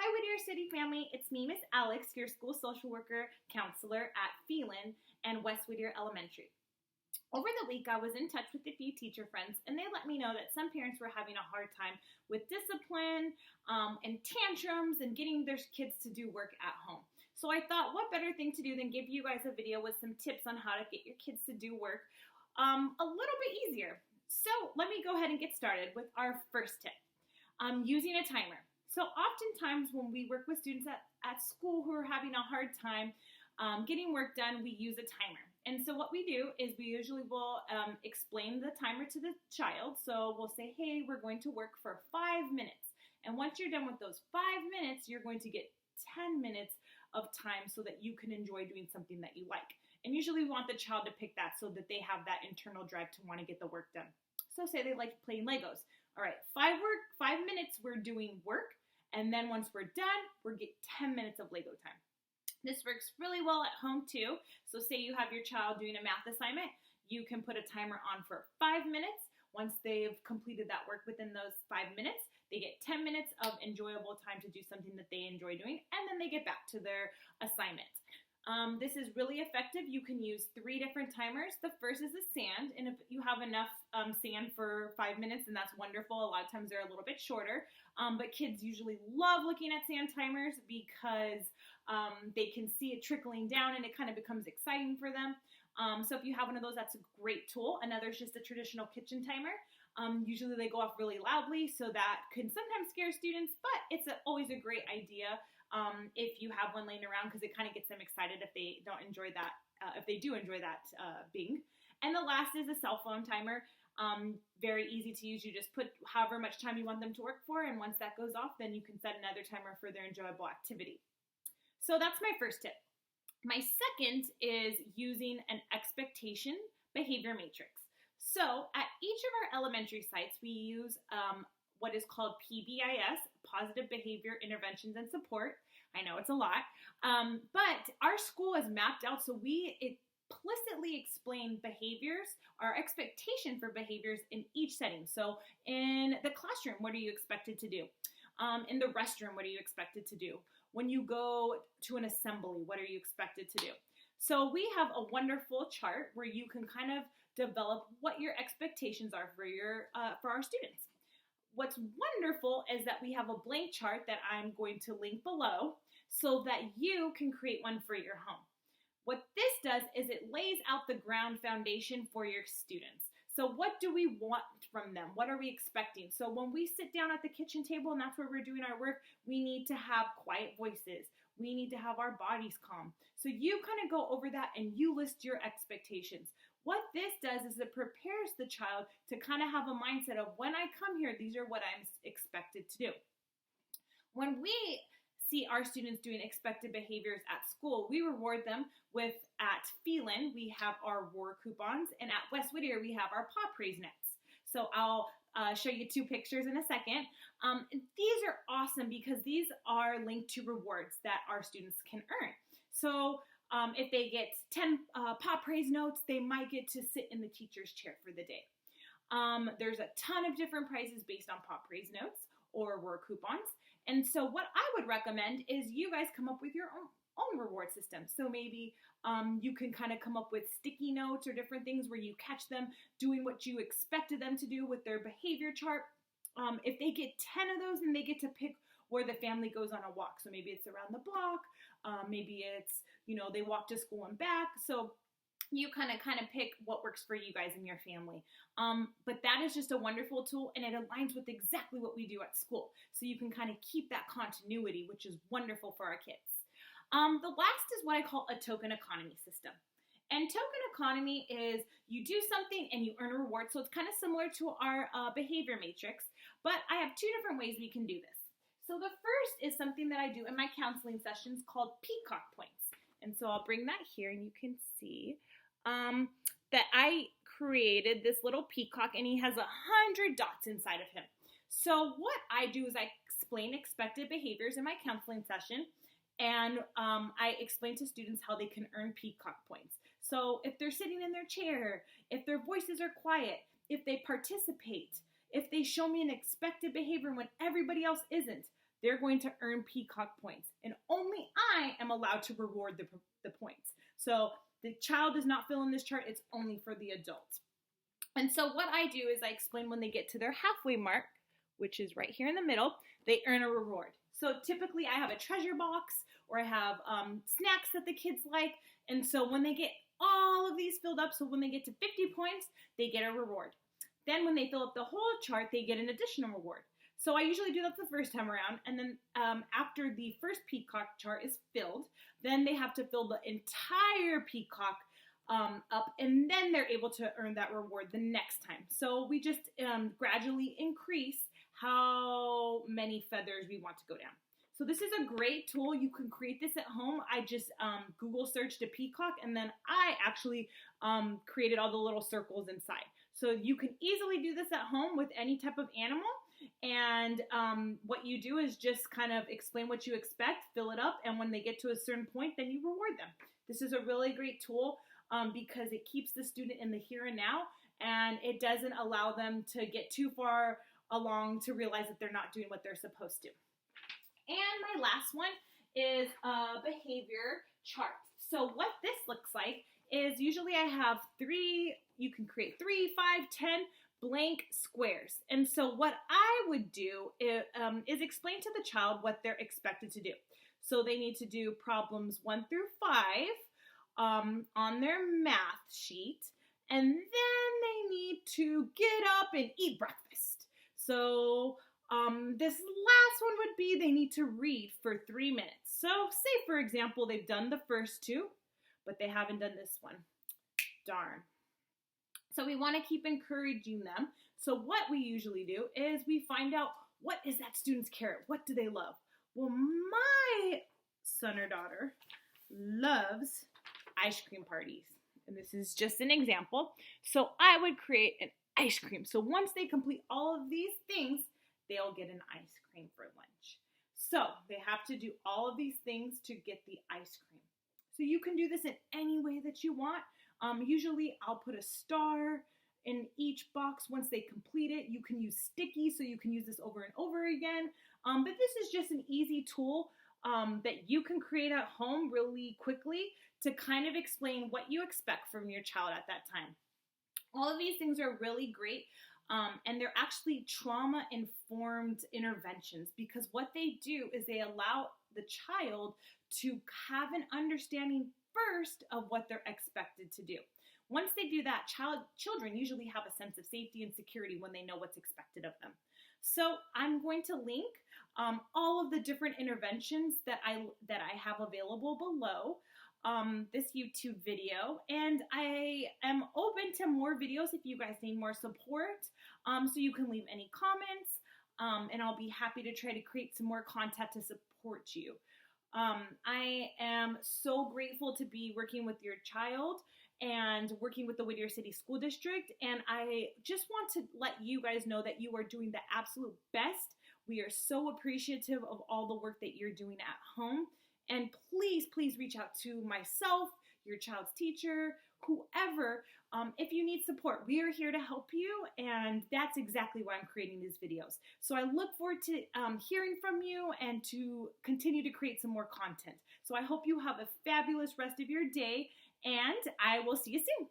Hi, Whittier City family. It's me, Miss Alex, your school social worker counselor at Phelan and West Whittier Elementary. Over the week, I was in touch with a few teacher friends, and they let me know that some parents were having a hard time with discipline and tantrums and getting their kids to do work at home. So I thought, what better thing to do than give you guys a video with some tips on how to get your kids to do work a little bit easier. So let me go ahead and get started with our first tip, using a timer. So oftentimes when we work with students at school who are having a hard time getting work done, we use a timer. And so what we do is we usually will explain the timer to the child. So we'll say, hey, we're going to work for 5 minutes. And once you're done with those 5 minutes, you're going to get 10 minutes of time so that you can enjoy doing something that you like. And usually we want the child to pick that so that they have that internal drive to want to get the work done. So say they like playing Legos. All right, 5 minutes we're doing work. And then once we're done, we get 10 minutes of Lego time. This works really well at home too. So say you have your child doing a math assignment, you can put a timer on for 5 minutes. Once they've completed that work within those 5 minutes, they get 10 minutes of enjoyable time to do something that they enjoy doing, and then they get back to their assignment. This is really effective. You can use 3 different timers. The first is the sand, and if you have enough sand for 5 minutes, then that's wonderful. A lot of times they're a little bit shorter, but kids usually love looking at sand timers because they can see it trickling down and it kind of becomes exciting for them. So if you have one of those, that's a great tool. Another is just a traditional kitchen timer. Usually they go off really loudly, so that can sometimes scare students, but it's always a great idea if you have one laying around, because it kind of gets them excited if they don't enjoy that, if they do enjoy that bing. And the last is a cell phone timer. Very easy to use. You just put however much time you want them to work for, and once that goes off, then you can set another timer for their enjoyable activity. So that's my first tip. My second is using an expectation behavior matrix. So at each of our elementary sites, we use what is called PBIS, Positive Behavior Interventions and Support. I know it's a lot, but our school is mapped out so we implicitly explain behaviors, our expectation for behaviors in each setting. So in the classroom, what are you expected to do? In the restroom, what are you expected to do? When you go to an assembly, what are you expected to do? So we have a wonderful chart where you can kind of develop what your expectations are for our students. What's wonderful is that we have a blank chart that I'm going to link below so that you can create one for your home. What this does is it lays out the ground foundation for your students. So what do we want from them? What are we expecting? So when we sit down at the kitchen table and that's where we're doing our work, we need to have quiet voices. We need to have our bodies calm. So you kind of go over that and you list your expectations. What this does is it prepares the child to kind of have a mindset of, when I come here, these are what I'm expected to do. When we see our students doing expected behaviors at school, we reward them with, at Phelan, we have our reward coupons, and at West Whittier, we have our paw praise nets. So I'll show you 2 pictures in a second. These are awesome because these are linked to rewards that our students can earn. So if they get 10 paw praise notes, they might get to sit in the teacher's chair for the day. There's a ton of different prizes based on paw praise notes or reward coupons. And so what I would recommend is you guys come up with your own reward system. So maybe you can kind of come up with sticky notes or different things where you catch them doing what you expected them to do with their behavior chart. If they get 10 of those, then they get to pick where the family goes on a walk. So maybe it's around the block, maybe it's, they walk to school and back. So you kind of pick what works for you guys and your family. But that is just a wonderful tool, and it aligns with exactly what we do at school. So you can kind of keep that continuity, which is wonderful for our kids. The last is what I call a token economy system. And token economy is you do something and you earn a reward. So it's kind of similar to our behavior matrix, but I have 2 different ways we can do this. So the first is something that I do in my counseling sessions called peacock points. And so I'll bring that here and you can see that I created this little peacock and he has 100 dots inside of him. So what I do is I explain expected behaviors in my counseling session, and I explain to students how they can earn peacock points. So if they're sitting in their chair, if their voices are quiet, if they participate, if they show me an expected behavior when everybody else isn't, they're going to earn Peacock points. And only I am allowed to reward the points. So the child does not fill in this chart. It's only for the adult. And so what I do is I explain when they get to their halfway mark, which is right here in the middle, they earn a reward. So typically I have a treasure box, or I have snacks that the kids like. And so when they get all of these filled up, so when they get to 50 points, they get a reward. Then when they fill up the whole chart, they get an additional reward. So I usually do that the first time around, and then after the first Peacock chart is filled, then they have to fill the entire Peacock up, and then they're able to earn that reward the next time. So we just gradually increase how many feathers we want to go down. So this is a great tool. You can create this at home. I just Google searched a peacock, and then I actually created all the little circles inside. So you can easily do this at home with any type of animal. And what you do is just kind of explain what you expect, fill it up, and when they get to a certain point, then you reward them. This is a really great tool because it keeps the student in the here and now, and it doesn't allow them to get too far along to realize that they're not doing what they're supposed to. And my last one is a behavior chart. So what this looks like is usually I have you can create 3, 5, 10 blank squares. And so what I would do is explain to the child what they're expected to do. So they need to do problems 1 through 5 on their math sheet, and then they need to get up and eat breakfast. So this last one would be they need to read for 3 minutes. So say, for example, they've done the first 2, but they haven't done this one. Darn. So we want to keep encouraging them. So what we usually do is we find out, what is that student's carrot? What do they love? Well, my son or daughter loves ice cream parties. And this is just an example. So I would create an ice cream. So once they complete all of these things, they'll get an ice cream for lunch. So they have to do all of these things to get the ice cream. So you can do this in any way that you want. Usually I'll put a star in each box once they complete it. You can use sticky, so you can use this over and over again. But this is just an easy tool that you can create at home really quickly to kind of explain what you expect from your child at that time. All of these things are really great. And they're actually trauma-informed interventions, because what they do is they allow the child to have an understanding first of what they're expected to do. Once they do that, children usually have a sense of safety and security when they know what's expected of them. So I'm going to link all of the different interventions that I have available below this YouTube video, and I am open to more videos if you guys need more support. So you can leave any comments, and I'll be happy to try to create some more content to support you. I am so grateful to be working with your child and working with the Whittier City School District, and I just want to let you guys know that you are doing the absolute best. We are so appreciative of all the work that you're doing at home, and please, please reach out to myself, your child's teacher, whoever, if you need support. We are here to help you, and that's exactly why I'm creating these videos. So I look forward to hearing from you and to continue to create some more content. So I hope you have a fabulous rest of your day, and I will see you soon.